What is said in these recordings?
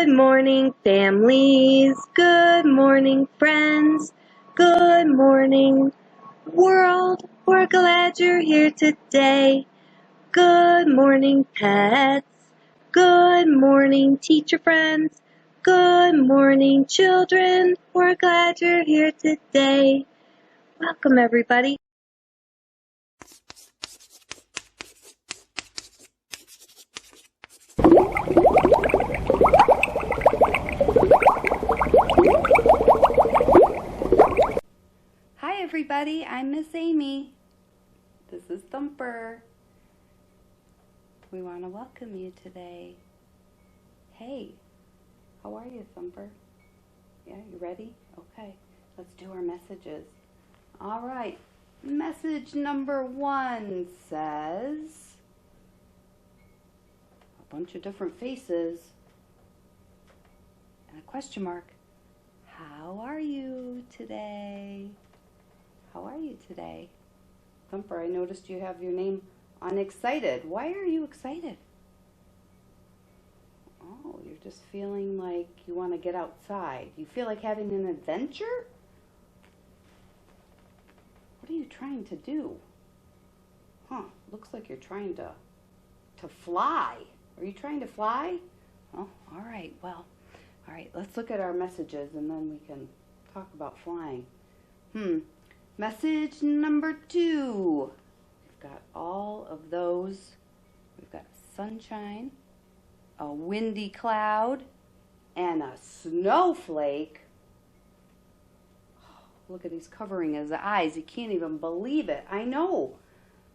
Good morning, families. Good morning, friends. Good morning, world. We're glad you're here today. Good morning, pets. Good morning, teacher friends. Good morning, children. We're glad you're here today. Welcome, everybody. Hi everybody, I'm Miss Amy. This is Thumper. We want to welcome you today. Hey, how are you, Thumper? Yeah, you ready? Okay, let's do our messages. All right, message number 1 says, a bunch of different faces and a question mark. How are you today? How are you today? Thumper, I noticed you have your name on excited. Why are you excited? Oh, you're just feeling like you want to get outside. You feel like having an adventure? What are you trying to do? Looks like you're trying to fly. Are you trying to fly? Oh, all right. Well, all right. Let's look at our messages and then we can talk about flying. Message number 2. We've got all of those. We've got sunshine, a windy cloud, and a snowflake. Oh, look at he's covering his eyes. He can't even believe it. I know.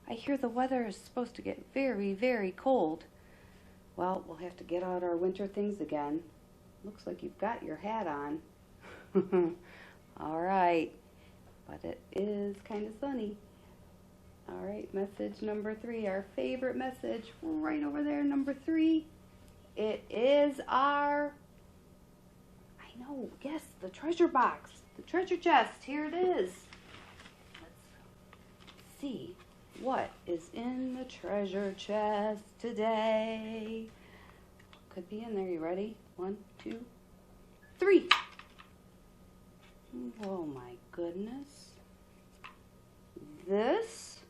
I hear the weather is supposed to get very, very cold. Well, we'll have to get out our winter things again. Looks like you've got your hat on. All right. But it is kind of sunny. All right, message number 3, our favorite message, right over there, number 3. It is our, yes, the treasure box, the treasure chest. Here it is. Let's see what is in the treasure chest today. Could be in there. You ready? 1, 2, 3. Oh my goodness. This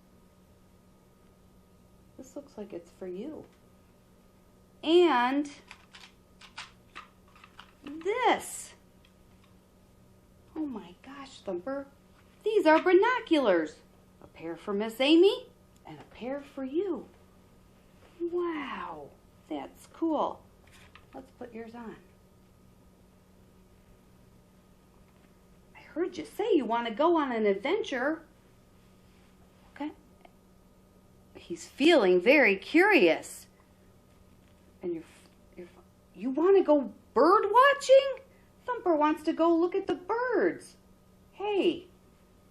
looks like it's for you. And this. Oh my gosh, Thumper. These are binoculars. A pair for Miss Amy and a pair for you. Wow, that's cool. Let's put yours on. I heard you say you want to go on an adventure. Okay. He's feeling very curious. And you want to go bird watching? Thumper wants to go look at the birds. Hey,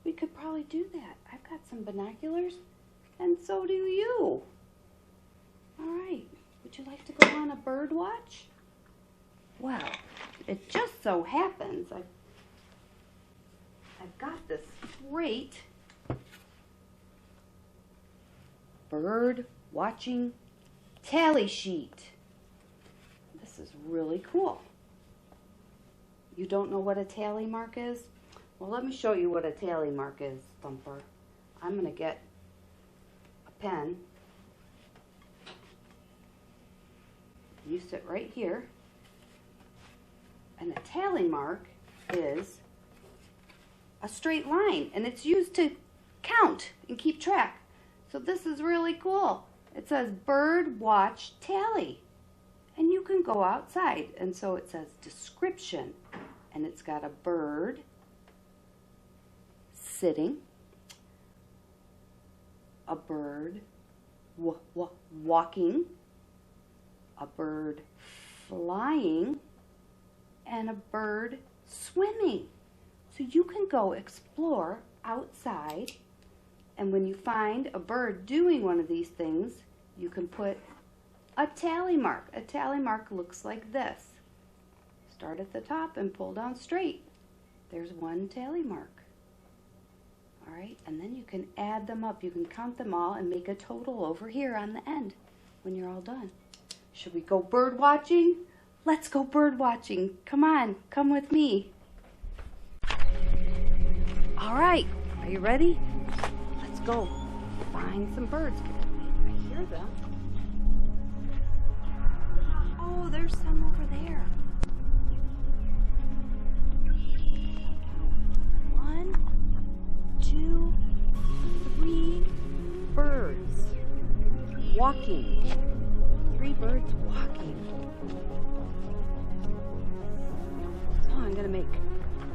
we could probably do that. I've got some binoculars, and so do you. All right, would you like to go on a bird watch? Well, it just so happens I've got this great bird watching tally sheet. This is really cool. You don't know what a tally mark is? Well, let me show you what a tally mark is, Thumper. I'm going to get a pen. You sit right here. And a tally mark is a straight line, and it's used to count and keep track. So this is really cool. It says bird watch tally. And you can go outside. And so it says description. And it's got a bird sitting, a bird walking, a bird flying, and a bird swimming. So you can go explore outside, and when you find a bird doing one of these things, you can put a tally mark. A tally mark looks like this. Start at the top and pull down straight. There's one tally mark. All right, and then you can add them up. You can count them all and make a total over here on the end when you're all done. Should we go bird watching? Let's go bird watching. Come on, come with me. All right, are you ready? Let's go find some birds. I hear them. Oh, there's some over there. One, two, three birds walking. 3 birds walking. So I'm going to make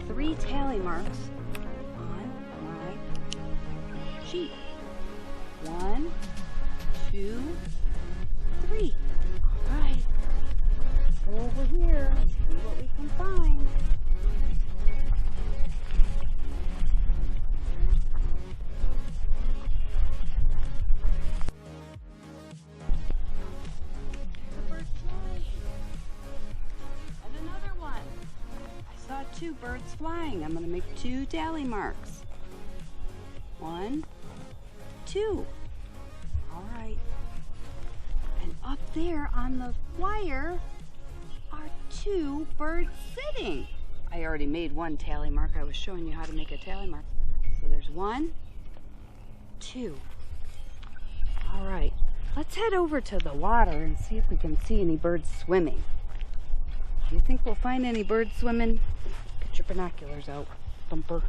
3 tally marks on my sheet. 1, 2, 3. All right. Go over here, see what we can find. And another one. I saw 2 birds flying. I'm going to make 2 tally marks. 1, 2. All right. And up there on the wire are 2 birds sitting. I already made 1 tally mark. I was showing you how to make a tally mark. So there's 1, 2. All right, let's head over to the water and see if we can see any birds swimming. Do you think we'll find any birds swimming? Get your binoculars out, Thumper.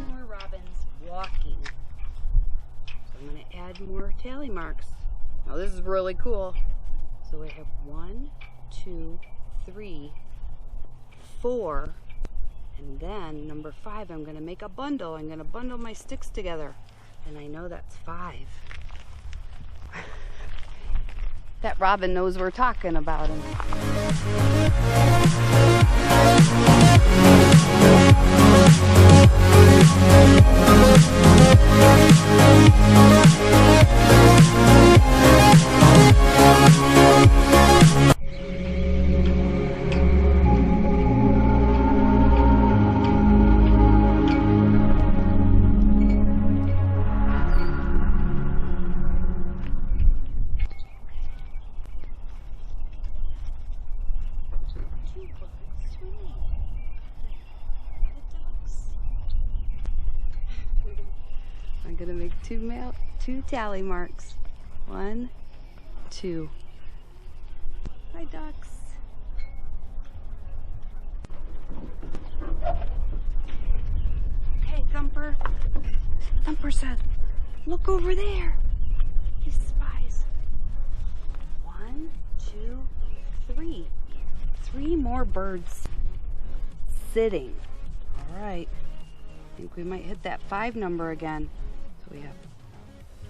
More robins walking. So I'm going to add more tally marks. Now this is really cool. So we have 1, 2, 3, 4, and then number 5, I'm going to make a bundle. I'm going to bundle my sticks together, and I know that's 5. That robin knows we're talking about him. I'm gonna make 2 tally marks. 1, 2. Hi, ducks. Hey, Thumper. Thumper says, look over there. He spies. 1, 2, 3. 3 more birds sitting. All right. I think we might hit that 5 number again. So we have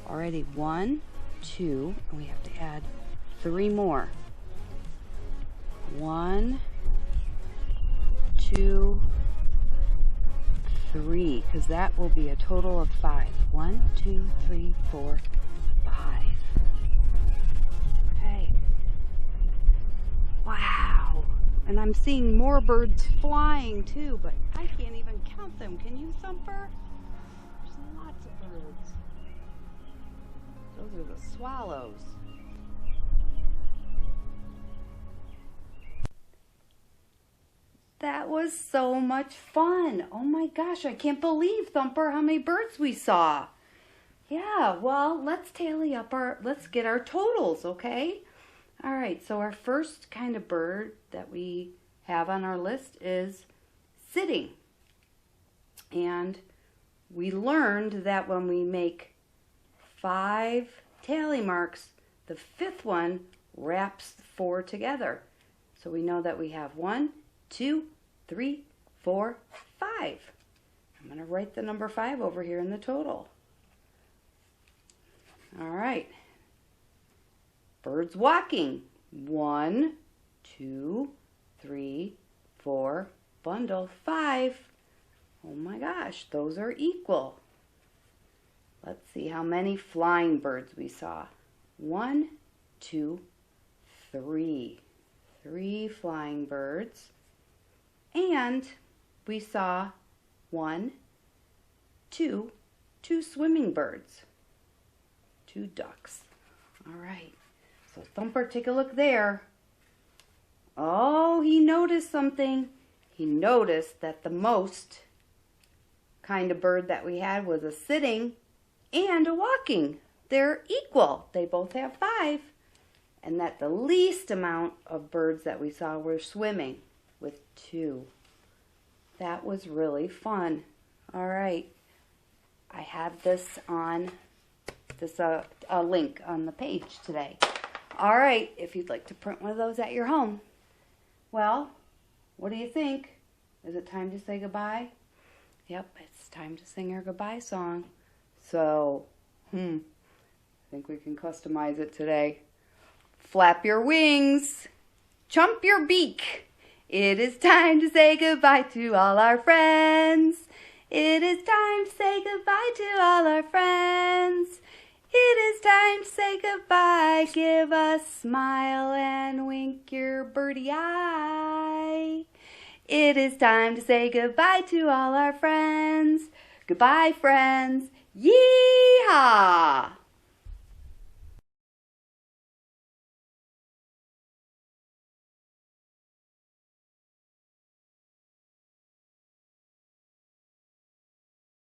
already 1, 2, and we have to add 3 more. 1, 2, 3, because that will be a total of 5. 1, 2, 3, 4, 5. Okay. Wow. And I'm seeing more birds flying too, but I can't even count them. Can you, Thumper? There's lots of birds. Those are the swallows. That was so much fun. Oh my gosh, I can't believe, Thumper, how many birds we saw. Yeah, well, let's tally up let's get our totals, okay? All right, so our first kind of bird that we have on our list is sitting. And we learned that when we make 5 tally marks, the 5th one wraps 4 together. So we know that we have 1, 2, 3, 4, 5. I'm going to write the number 5 over here in the total. All right. Birds walking. 1, 2, 3, 4, bundle 5. Oh my gosh, those are equal. Let's see how many flying birds we saw. 1, 2, 3. 3 flying birds. And we saw 1, 2 swimming birds. 2 ducks. All right. So Thumper, take a look there. Oh, he noticed something. He noticed that the most kind of bird that we had was a sitting and a walking. They're equal. They both have 5. And that the least amount of birds that we saw were swimming with 2. That was really fun. All right. I have this on a link on the page today. All right, if you'd like to print one of those at your home. Well, what do you think? Is it time to say goodbye? Yep, it's time to sing our goodbye song. So, I think we can customize it today. Flap your wings, chump your beak. It is time to say goodbye to all our friends. It is time to say goodbye to all our friends. It is time to say goodbye. Give a smile and wink your birdie eye. It is time to say goodbye to all our friends. Goodbye, friends. Yee-haw!